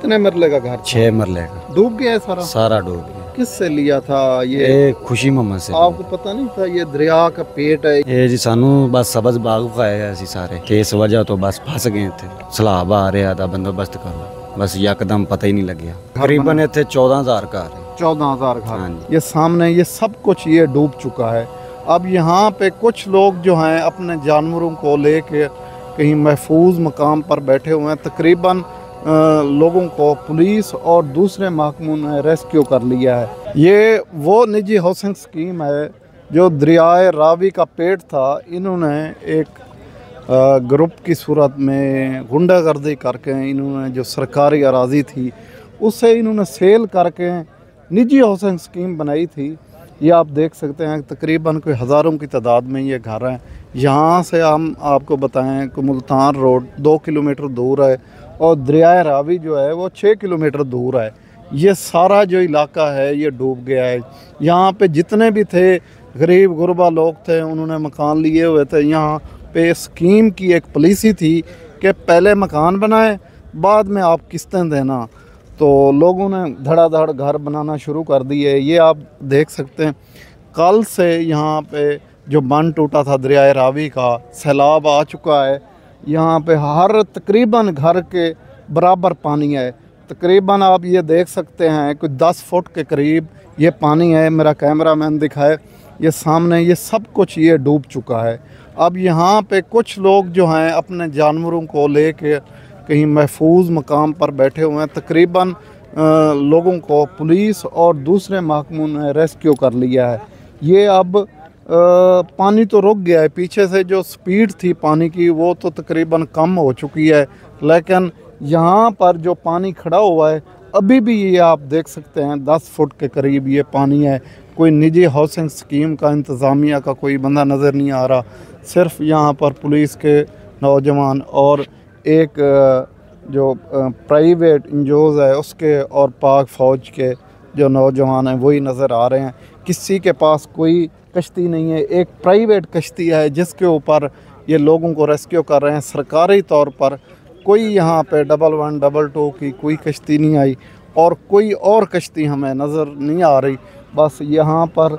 कितने मरले का घर? 6 मरले का। डूब गया है सारा? सारा डूब गया। किससे लिया था ये? खुशी मोहम्मद से। आपको पता नहीं था ये दरिया का पेट है? ये जी सानू बस सब्ज बाग का है ऐसी सारे के इस वजह तो बस फंस गए थे। सलाब आ रहा था बंदोबस्त करो, बस यकदम पता ही नहीं लगे। तकरीबन इतने 14,000 घर है। 14,000 घर। हाँ जी। ये सामने ये सब कुछ ये डूब चुका है। अब यहाँ पे कुछ लोग जो हैं अपने जानवरों को लेके कहीं महफूज मकाम पर बैठे हुए हैं। तकरीबन लोगों को पुलिस और दूसरे महकमों ने रेस्क्यू कर लिया है। ये वो निजी हाउसिंग स्कीम है जो दरियाए रावी का पेट था। इन्होंने एक ग्रुप की सूरत में गुंडागर्दी करके इन्होंने जो सरकारी अराज़ी थी उससे इन्होंने सेल करके निजी हाउसिंग स्कीम बनाई थी। ये आप देख सकते हैं तकरीबन कोई हज़ारों की तादाद में ये घर हैं। यहाँ से हम आपको बताएं कि मुल्तान रोड 2 किलोमीटर दूर है और दरियाए रावी जो है वो 6 किलोमीटर दूर है। ये सारा जो इलाका है ये डूब गया है। यहाँ पे जितने भी थे गरीब गुरबा लोग थे उन्होंने मकान लिए हुए थे। यहाँ पे स्कीम की एक पॉलिसी थी कि पहले मकान बनाए बाद में आप किस्तें देना, तो लोगों ने धड़ाधड़ घर बनाना शुरू कर दिए। ये आप देख सकते हैं कल से यहाँ पे जो बंद टूटा था दरियाए रावी का, सैलाब आ चुका है। यहाँ पे हर तकरीबन घर के बराबर पानी है। तकरीबन आप ये देख सकते हैं कि 10 फुट के करीब ये पानी है। मेरा कैमरा मैन दिखाए ये सामने ये सब कुछ ये डूब चुका है। अब यहाँ पे कुछ लोग जो हैं अपने जानवरों को लेके कहीं महफूज मकाम पर बैठे हुए हैं। तकरीबन लोगों को पुलिस और दूसरे महकमों ने रेस्क्यू कर लिया है। ये अब पानी तो रुक गया है, पीछे से जो स्पीड थी पानी की वो तो तकरीबन कम हो चुकी है, लेकिन यहाँ पर जो पानी खड़ा हुआ है अभी भी ये आप देख सकते हैं 10 फुट के करीब ये पानी है। कोई निजी हाउसिंग स्कीम का इंतज़ामिया का कोई बंदा नज़र नहीं आ रहा। सिर्फ यहाँ पर पुलिस के नौजवान और एक जो प्राइवेट इंजोज़ है उसके और पाक फ़ौज के जो नौजवान हैं वही नज़र आ रहे हैं। किसी के पास कोई कश्ती नहीं है। एक प्राइवेट कश्ती है जिसके ऊपर ये लोगों को रेस्क्यू कर रहे हैं सरकारी तौर पर। कोई यहाँ पे 11 22 की कोई कश्ती नहीं आई और कोई और कश्ती हमें नज़र नहीं आ रही। बस यहाँ पर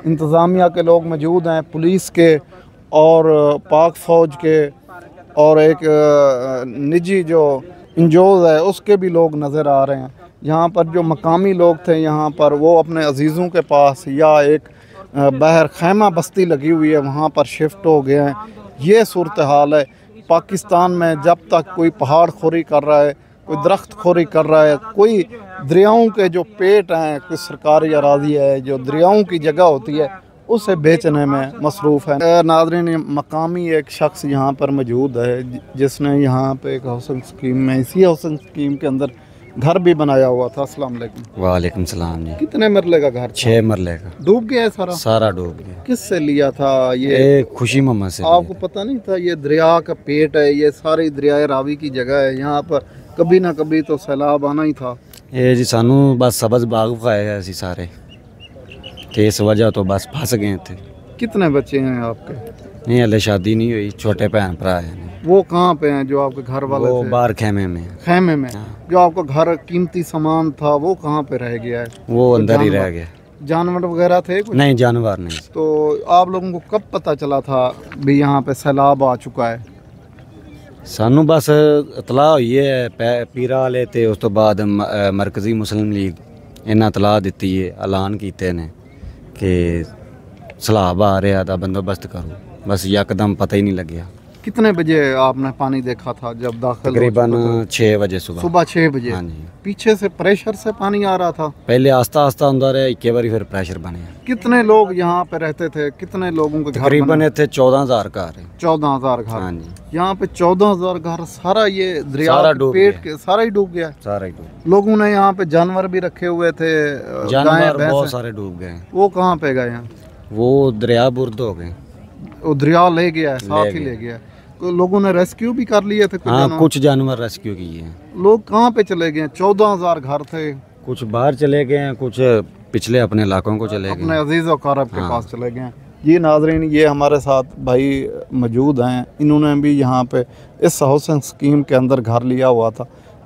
इंतज़ामिया के लोग मौजूद हैं, पुलिस के और पाक फ़ौज के और एक निजी जो इंजोज़ है उसके भी लोग नज़र आ रहे हैं। यहाँ पर जो मकामी लोग थे यहाँ पर वो अपने अजीज़ों के पास या एक बाहर खैमा बस्ती लगी हुई है वहाँ पर शिफ्ट हो गए हैं। ये सूरत हाल है पाकिस्तान में। जब तक कोई पहाड़ खोरी कर रहा है, कोई दरख्त खोरी कर रहा है, कोई दरियाओं के जो पेट हैं, कोई सरकारी अराज़ी है जो दरियाओं की जगह होती है उसे बेचने में मसरूफ़ है। नाज़रीन मकामी एक शख्स यहाँ पर मौजूद है जिसने यहाँ पे एक हाउसिंग स्कीम में इसी हाउसिंग स्कीम के अंदर घर भी बनाया हुआ था। अस्सलाम वालेकुम। वालेकुम सलाम जी। कितने मरले का घर? 6 मरले का। डूब गया है सारा? सारा डूब गया। किससे लिया था ये? खुशी मोहम्मद से। आपको पता नहीं था ये दरिया का पेट है, ये सारी दरियाए रावी की जगह है। यहाँ पर कभी ना कभी तो सैलाब आना ही था। ये जी सानू बस सब्ज बाग का है ऐसी सारे के इस वजह तो बस फंस गए थे। कितने बच्चे हैं आपके? नहीं हले शादी नहीं हुई, छोटे बहन भरा है। वो कहाँ पे हैं जो आपके घर वाले वो थे? बाहर खेमे में। खेमे में? जो आपका घर कीमती सामान था वो कहाँ पे रह गया है? वो अंदर ही रह गया। जानवर वगैरह थे कुछ? नहीं जानवर नहीं। तो आप लोगों को कब पता चला था भी यहाँ पे सैलाब आ चुका है? सानू बस इतला हुई है पीरा वाले थे, उस तो बाद मरकजी मुस्लिम लीग इन्हें इतला दी है, ऐलान किए ने कि सैलाब आ रहा था बंदोबस्त करो, बस यकदम पता ही नहीं लगे। कितने बजे आपने पानी देखा था जब दाखिल? तकरीबन 6 बजे सुबह 6 बजे। हाँ जी। पीछे से प्रेशर से पानी आ रहा था? पहले आस्ता आस्ता अंदर है, एक बार फिर प्रेशर बने। कितने लोग यहाँ पे रहते थे? कितने लोगों के घर? तकरीबन इतने 14,000 घर है। 14,000 घर? हाँ जी। यहाँ पे 14,000 घर सारा ये दरिया पेट के सारा ही डूब गया? सारा ही डूब। लोगों ने यहाँ पे जानवर भी रखे हुए थे? जानवर बहुत सारे डूब गए। वो कहाँ पे गए हैं? वो दरिया बुर्द हो गए। वो दरिया ले गया है, साथ ही ले गया। तो लोगों ने रेस्क्यू भी कर लिए थे? हाँ कुछ जानवर रेस्क्यू किए हैं। लोग कहाँ पे चले गए? 14,000 घर थे। कुछ बाहर चले गए हैं, कुछ पिछले अपने इलाकों को चले गए, अपने अजीज़ अकारब के पास चले गए। ये नाज़रीन ये हमारे साथ भाई मौजूद हैं, इन्होंने भी यहाँ पे इस हाउसिंग स्कीम के अंदर घर लिया हुआ था।